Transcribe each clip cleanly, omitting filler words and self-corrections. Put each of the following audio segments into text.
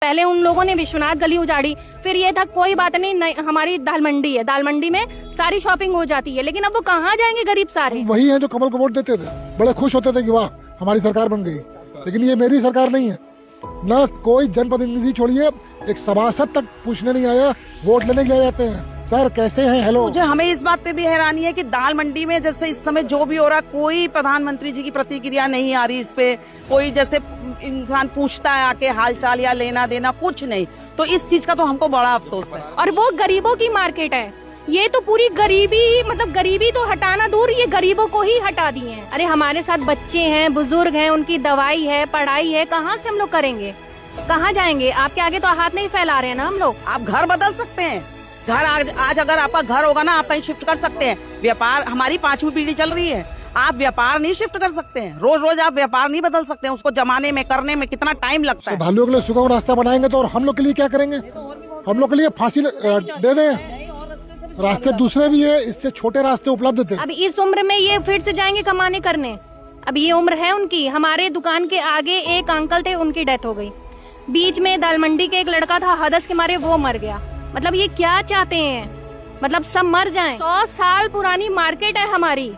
पहले उन लोगों ने विश्वनाथ गली उजाड़ी, फिर ये था कोई बात नहीं, हमारी दाल मंडी है, दाल मंडी में सारी शॉपिंग हो जाती है। लेकिन अब वो कहाँ जाएंगे गरीब सारे? वही है जो कमल को वोट देते थे, बड़े खुश होते थे कि वाह हमारी सरकार बन गई। लेकिन ये मेरी सरकार नहीं है ना, कोई जनप्रतिनिधि छोड़िए एक सभासद तक पूछने नहीं आया, वोट लेने के लिए जाते हैं। सर कैसे हैं, हेलो। मुझे हमें इस बात पे भी हैरानी है कि दाल मंडी में जैसे इस समय जो भी हो रहा, कोई प्रधानमंत्री जी की प्रतिक्रिया नहीं आ रही इस पे, कोई जैसे इंसान पूछता है आके हालचाल या लेना देना, कुछ नहीं। तो इस चीज का तो हमको बड़ा अफसोस है। और वो गरीबों की मार्केट है, ये तो पूरी गरीबी, मतलब गरीबी तो हटाना दूर, ये गरीबों को ही हटा दिए हैं। अरे हमारे साथ बच्चे हैं, बुजुर्ग हैं, उनकी दवाई है, पढ़ाई है, कहाँ से हम लोग करेंगे, कहाँ जाएंगे? आपके आगे तो हाथ नहीं फैला रहे हैं ना हम लोग। आप घर बदल सकते हैं, घर आज अगर आपका घर होगा ना, आप कहीं शिफ्ट कर सकते हैं। व्यापार, हमारी 5वीं पीढ़ी चल रही है, आप व्यापार नहीं शिफ्ट कर सकते हैं। रोज रोज आप व्यापार नहीं बदल सकते हैं, उसको जमाने में करने में कितना टाइम लगता है। श्रद्धालुओं के लिए सुगम रास्ता बनाएंगे तो और हम लोग के लिए क्या करेंगे? हम लोग के लिए फांसी दे दें, रास्ते दूसरे भी है, इससे छोटे रास्ते उपलब्ध थे। अब इस उम्र में ये फिर से जाएंगे कमाने करने, अब ये उम्र है उनकी। हमारे दुकान के आगे एक अंकल थे, उनकी डेथ हो गई। बीच में दाल मंडी के एक लड़का था, हदस के मारे वो मर गया। मतलब ये क्या चाहते हैं? मतलब सब मर जाएं। 100 साल पुरानी मार्केट है हमारी।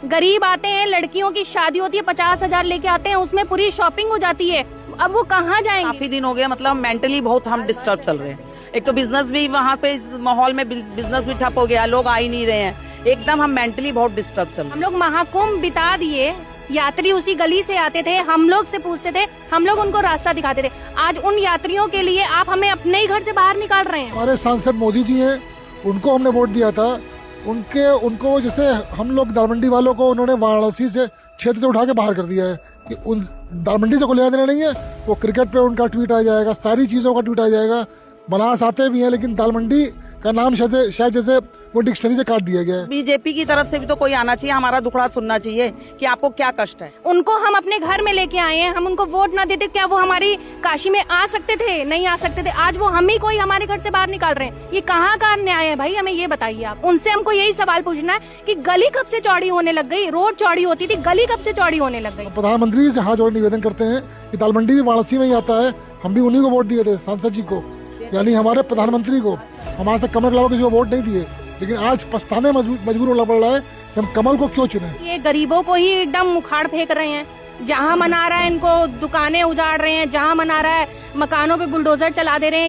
गरीब आते हैं, लड़कियों की शादी होती है, 50,000 लेके आते हैं, उसमें पूरी शॉपिंग हो जाती है। अब वो कहाँ जाएंगे? काफी दिन हो गया, मतलब मेंटली बहुत हम डिस्टर्ब चल रहे हैं। एक तो बिजनेस भी वहाँ पे इस माहौल में बिजनेस भी ठप हो गया, लोग आ ही नहीं रहे हैं, एकदम हम मेंटली बहुत डिस्टर्ब चल रहे हैं। हम लोग महाकुंभ बिता दिए, यात्री उसी गली से आते थे, हम लोग से पूछते थे, हम लोग उनको रास्ता दिखाते थे। आज उन यात्रियों के लिए आप हमें अपने ही घर से बाहर निकाल रहे हैं। हमारे सांसद मोदी जी हैं, उनको हमने वोट दिया था। उनको जैसे हम लोग दालमंडी वालों को उन्होंने वाराणसी से क्षेत्र से उठा के बाहर कर दिया है कि उन दालमंडी से कोई लेना देना नहीं है। वो क्रिकेट पे उनका ट्वीट आ जाएगा, सारी चीज़ों का ट्वीट आ जाएगा। बनास आते भी हैं, लेकिन दालमंडी का नाम शायद जैसे वो डिक्शनरी से काट दिया गया है। बीजेपी की तरफ से भी तो कोई आना चाहिए, हमारा दुखड़ा सुनना चाहिए कि आपको क्या कष्ट है। उनको हम अपने घर में लेके आए हैं, हम उनको वोट ना देते क्या वो हमारी काशी में आ सकते थे? नहीं आ सकते थे। आज वो हम ही कोई हमारे घर से बाहर निकाल रहे हैं। ये कहाँ का न्याय है भाई? हमें ये बताइए आप। उनसे हमको यही सवाल पूछना है कि गली कब से चौड़ी होने लग गई? रोड चौड़ी होती थी, गली कब से चौड़ी होने लग गई? प्रधानमंत्री से हाथ जोड़ निवेदन करते हैं कि दालमंडी भी वाराणसी में ही आता है, हम भी उन्हीं को वोट दिए थे, सांसद जी को, यानी हमारे प्रधानमंत्री को। हम आज तक कमल के अलावा किसी को वोट नहीं दिए, लेकिन आज पछताने मजबूर होना पड़ रहा है कि हम कमल को क्यों चुने। ये गरीबों को ही एकदम उखाड़ फेंक रहे हैं। जहाँ मन आ रहा है इनको दुकानें उजाड़ रहे हैं, जहाँ मन आ रहा है मकानों पे बुलडोजर चला दे रहे हैं।